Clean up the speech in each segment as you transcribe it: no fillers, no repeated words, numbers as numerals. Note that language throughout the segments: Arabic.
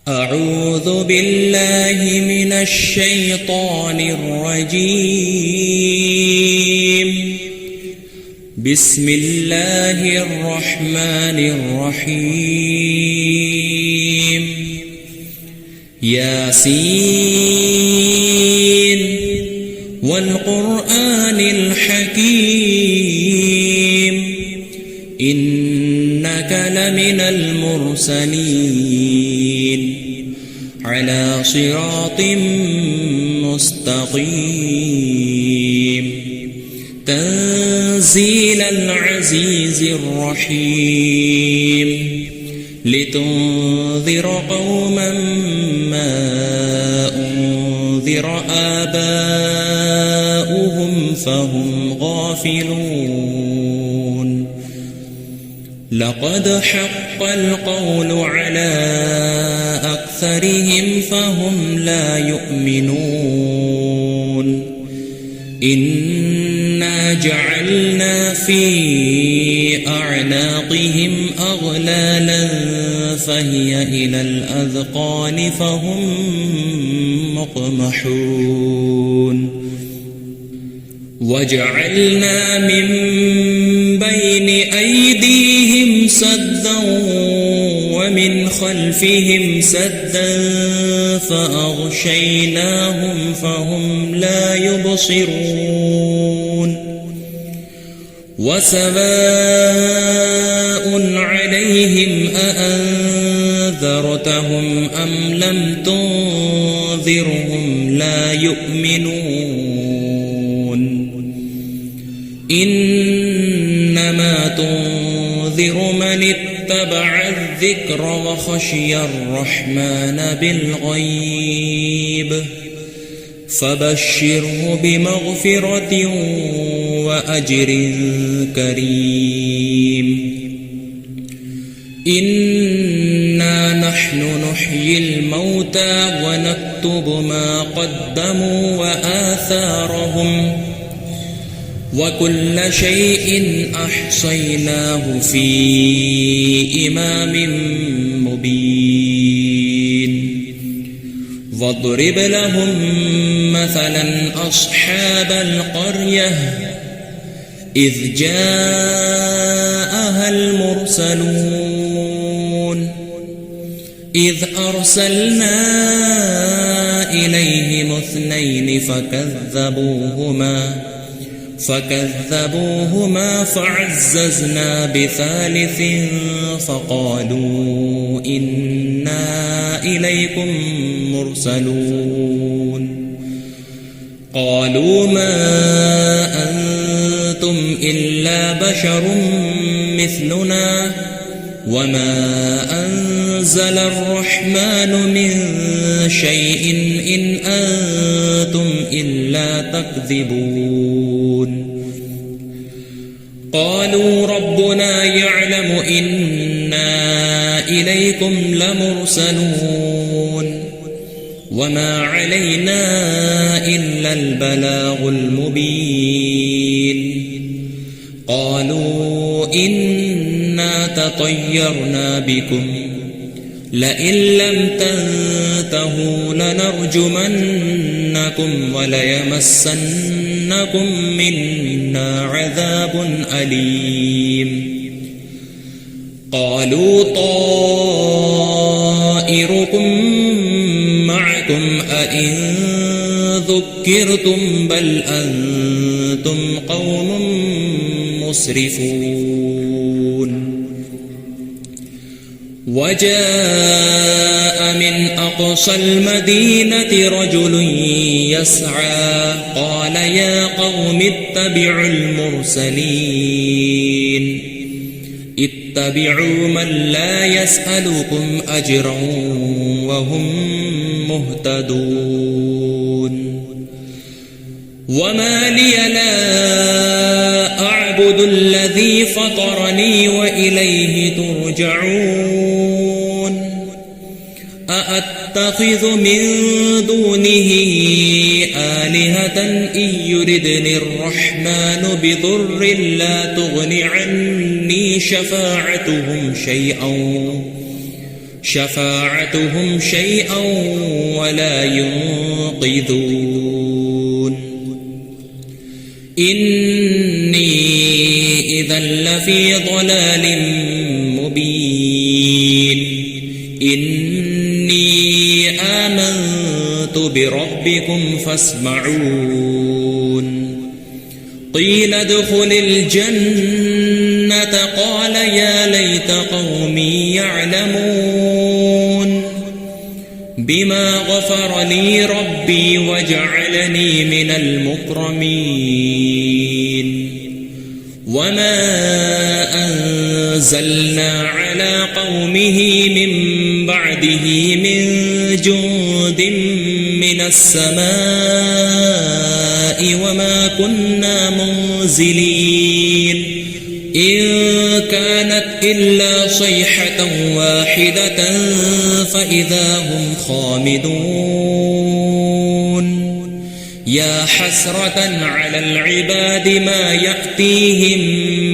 أعوذ بالله من الشيطان الرجيم. بسم الله الرحمن الرحيم. ياسين والقرآن الحكيم إنك لمن المرسلين على صراط مستقيم تنزيل العزيز الرحيم لتنذر قوما ما أنذر آباؤهم فهم غافلون. لقد حق القول على أكثرهم فهم لا يؤمنون. إنا جعلنا في أعناقهم أغلالا فهي إلى الأذقان فهم مقمحون. وجعلنا من بين أيديهم سدا ومن خلفهم سدا فأغشيناهم فهم لا يبصرون. وسواء عليهم أأنذرتهم أم لم تنذرهم لا يؤمنون. إنما تنذر من اتبع الذكر وخشي الرحمن بالغيب فبشره بمغفرة وأجر كريم. إنا نحن نحيي الموتى ونكتب ما قدموا وآثارهم وكل شيء أحصيناه في إمام مبين. واضرب لهم مثلا أصحاب القرية إذ جاءها المرسلون إذ أرسلنا إليهم اثنين فكذبوهما فعززنا بثالث فقالوا إنا إليكم مرسلون. قالوا ما أنتم إلا بشر مثلنا وما أنزل الرحمن من شيء إن أنتم إلا تكذبون. قالوا ربنا يعلم إنا إليكم لمرسلون وما علينا إلا البلاغ المبين. قالوا إنا تطيرنا بكم لئن لم تنتهوا لنرجمنكم وليمسنكم منا عذاب أليم. قالوا طائركم معكم أئن ذكرتم بل أنتم قوم مسرفون. وجاء من أقصى المدينة رجل يسعى قال يا قوم اتبعوا المرسلين اتبعوا من لا يسألكم أجرا وهم مهتدون. وما لي لا أعبد الذي فطرني وإليه ترجعون. أأتخذ من دونه آلهة إن يردني الرحمن بضر لا تغن عني شفاعتهم شفاعتهم شيئا ولا ينقذون إني إذا لفي ضلال مبين إني آمنت بربكم فاسمعون قيل ادخل الجنة قال يا ليت قومي يعلمون بما غفر لي ربي وجعلني من المكرمين وما أنزلنا على قومه من بعده من جند من السماء وما كنا منزلين إن كانت إلا صيحة واحدة فإذا هم خامدون يا حسرة على العباد ما يأتيهم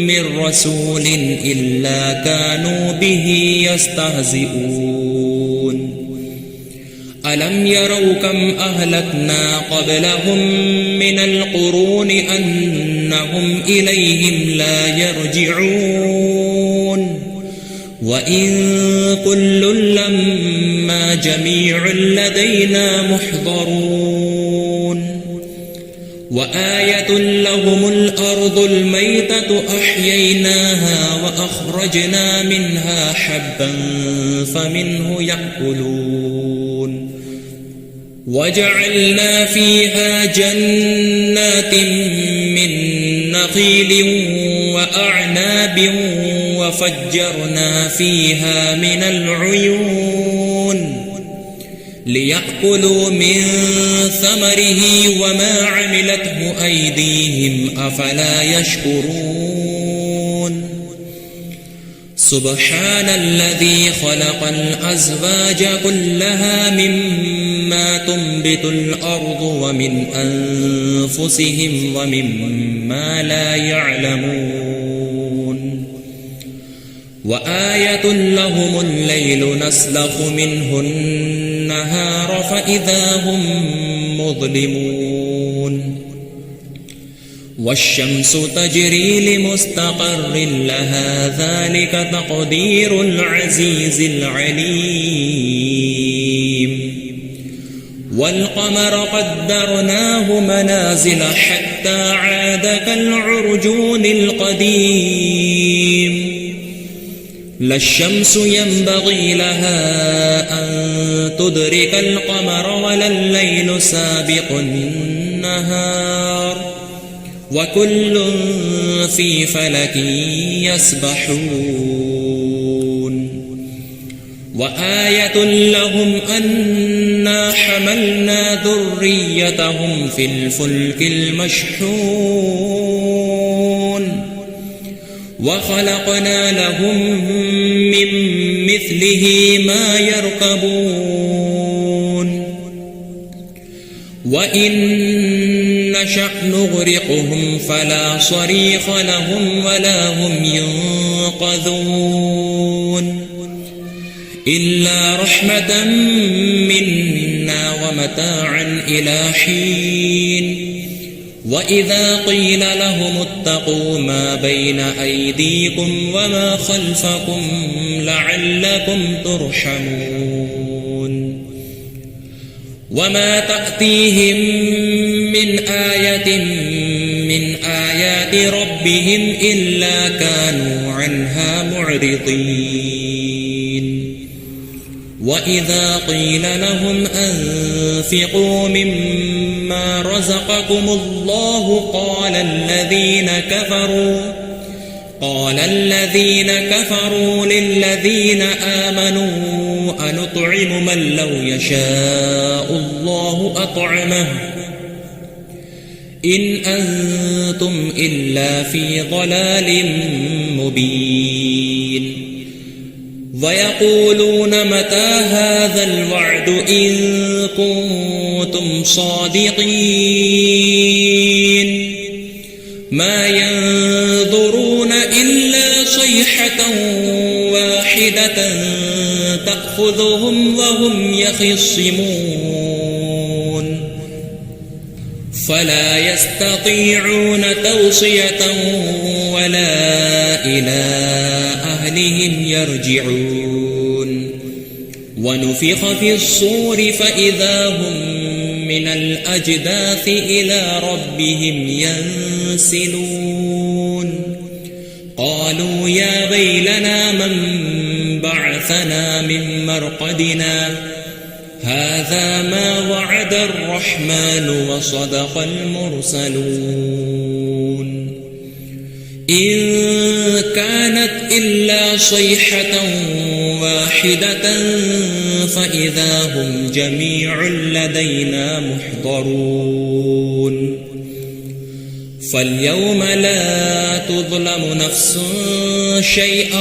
من رسول إلا كانوا به يستهزئون ألم يروا كم أهلكنا قبلهم من القرون أنهم إليهم لا يرجعون وإن كل لما جميع لدينا محضرون وآية لهم الأرض الميتة أحييناها وأخرجنا منها حبا فمنه يأكلون وجعلنا فيها جنات من نخيل وأعناب وفجرنا فيها من العيون ليأكلوا من ثمره وما عملته أيديهم أفلا يشكرون سبحان الذي خلق الأزواج كلها مما تنبت الأرض ومن أنفسهم ومما لا يعلمون وآية لهم الليل نسلخ منه النهار فإذا هم مظلمون والشمس تجري لمستقر لها ذلك تقدير العزيز العليم والقمر قدرناه منازل حتى عاد كالعرجون القديم لا الشمس ينبغي لها أن تدرك القمر ولا الليل سابق النهار وكل في فلك يسبحون وآية لهم أنا حملنا ذريتهم في الفلك المشحون وخلقنا لهم من مثله ما يركبون وإن نشأ نغرقهم فلا صريخ لهم ولا هم ينقذون إلا رحمة منا ومتاعا إلى حين وإذا قيل لهم اتقوا ما بين أيديكم وما خلفكم لعلكم ترحمون وما تأتيهم من آية من آيات ربهم إلا كانوا عنها معرضين وإذا قيل لهم أنفقوا مما رزقكم الله قال الذين كفروا للذين آمنوا أنطعم من لو يشاء الله أطعمه إن أنتم إلا في ضلال مبين ويقولون متى هذا الوعد إن كنتم صادقين ما ينظرون إلا صيحة واحدة تأخذهم وهم يخصمون فلا يستطيعون توصية ولا إلى أهلهم يرجعون ونفخ في الصور فإذا هم من الأجداث إلى ربهم ينسلون قالوا يا ويلنا من بعثنا من مرقدنا هذا ما وعد الرحمن وصدق المرسلون إن كانت إلا صيحة واحدة فإذا هم جميع لدينا محضرون فاليوم لا تظلم نفس شيئا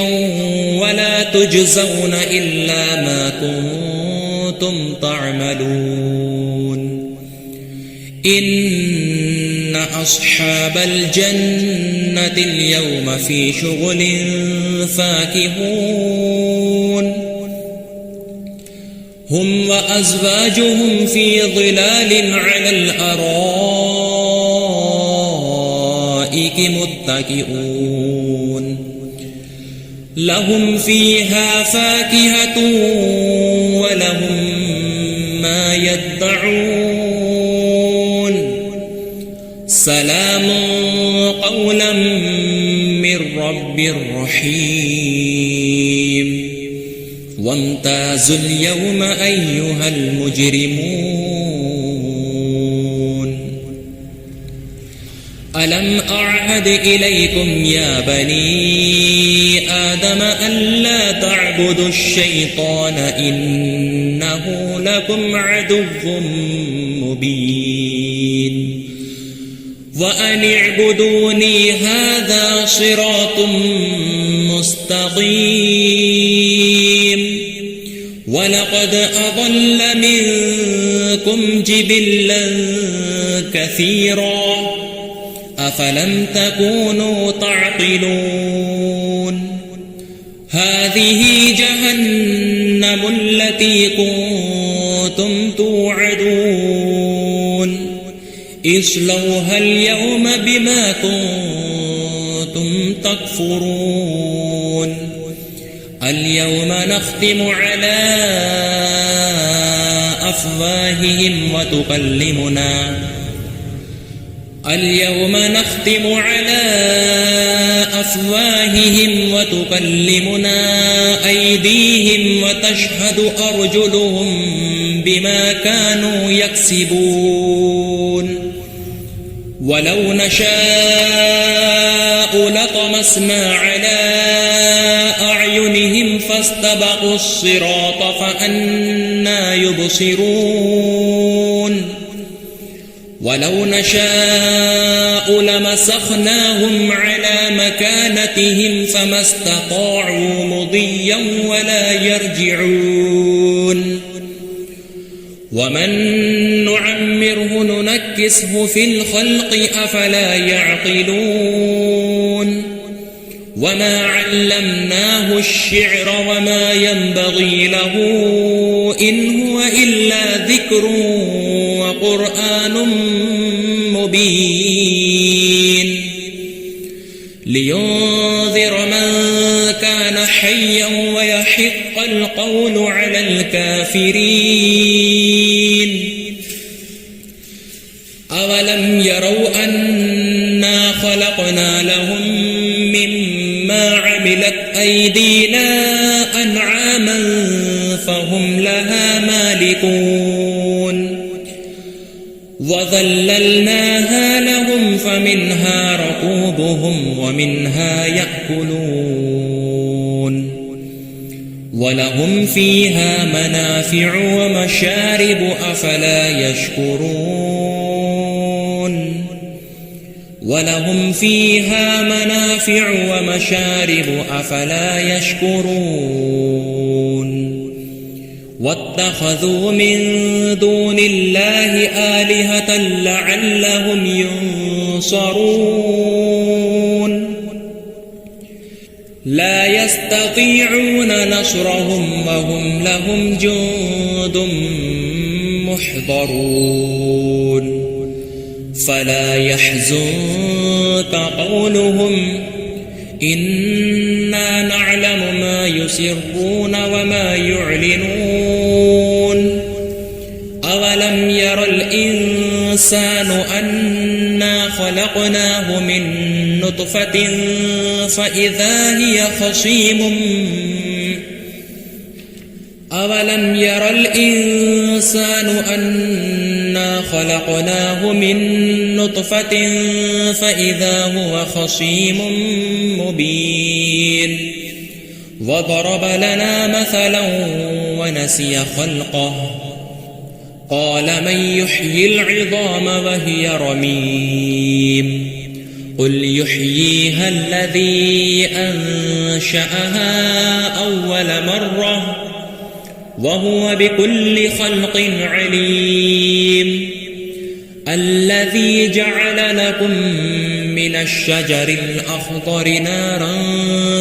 ولا تجزون إلا ما كنتم تعملون إن أصحاب الجنة اليوم في شغل فاكهون هم وأزواجهم في ظلال على الأرائك متكئون لهم فيها فاكهة ولهم ما يدعون سلام قولا من رب رحيم وامتازوا اليوم أيها المجرمون ألم أعهد إليكم يا بني آدم ألا تعبدوا الشيطان إنه لكم عدو مبين وأن اعبدوني هذا صراط مستقيم ولقد أضل منكم جبلا كثيرا أفلم تكونوا تعقلون هذه جهنم التي كنتم توعدون اصلوها اليوم بما كنتم تكفرون اليوم نختم على أفواههم وتكلمنا أيديهم وتشهد أرجلهم بما كانوا يكسبون ولو نشاء لطمسنا على أعينهم فاستبقوا الصراط فأنى يبصرون ولو نشاء لمسخناهم على مكانتهم فما استطاعوا مضيا ولا يرجعون ومن نعمره ننكسه في الخلق أفلا يعقلون وما علمناه الشعر وما ينبغي له إن هو إلا ذكر وقرآن مبين لينذر من كان حيا ويحق القول على الكافرين أولم يروا أنا خلقنا لهم مما عملت أيدينا أنعاما فهم لها مالكون وذللناها لهم فمنها ركوبهم ومنها يأكلون ولهم فيها منافع ومشارب أفلا يشكرون ولهم فيها منافع ومشارب أفلا يشكرون واتخذوا من دون الله آلهة لعلهم ينصرون لا يستطيعون نصرهم وهم لهم جند محضرون فلا يحزنك قولهم إنا نعلم ما يسرون وما يعلنون أولم ير الإنسان أنا خلقناه من نطفة فإذا هي خصيم أولم ير الإنسان أنا خلقناه من نطفة فإذا هو خصيم مبين وضرب لنا مثلا ونسي خلقه قال من يحيي العظام وهي رميم قل يحييها الذي أنشأها أول مرة وهو بكل خلق عليم الذي جعل لكم من الشجر الأخضر نارا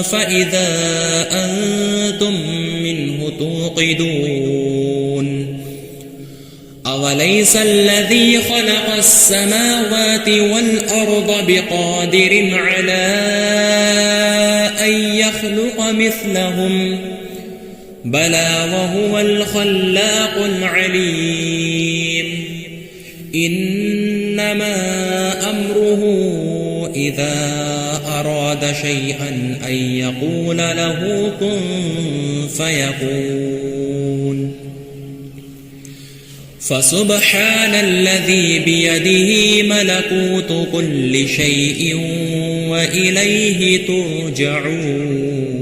فإذا أنتم منه توقدون أوليس الذي خلق السماوات والأرض بقادر على أن يخلق مثلهم بلى وهو الخلاق العليم إنما أمره إذا أراد شيئا أن يقول له كن فيكون فسبحان الذي بيده ملكوت كل شيء وإليه ترجعون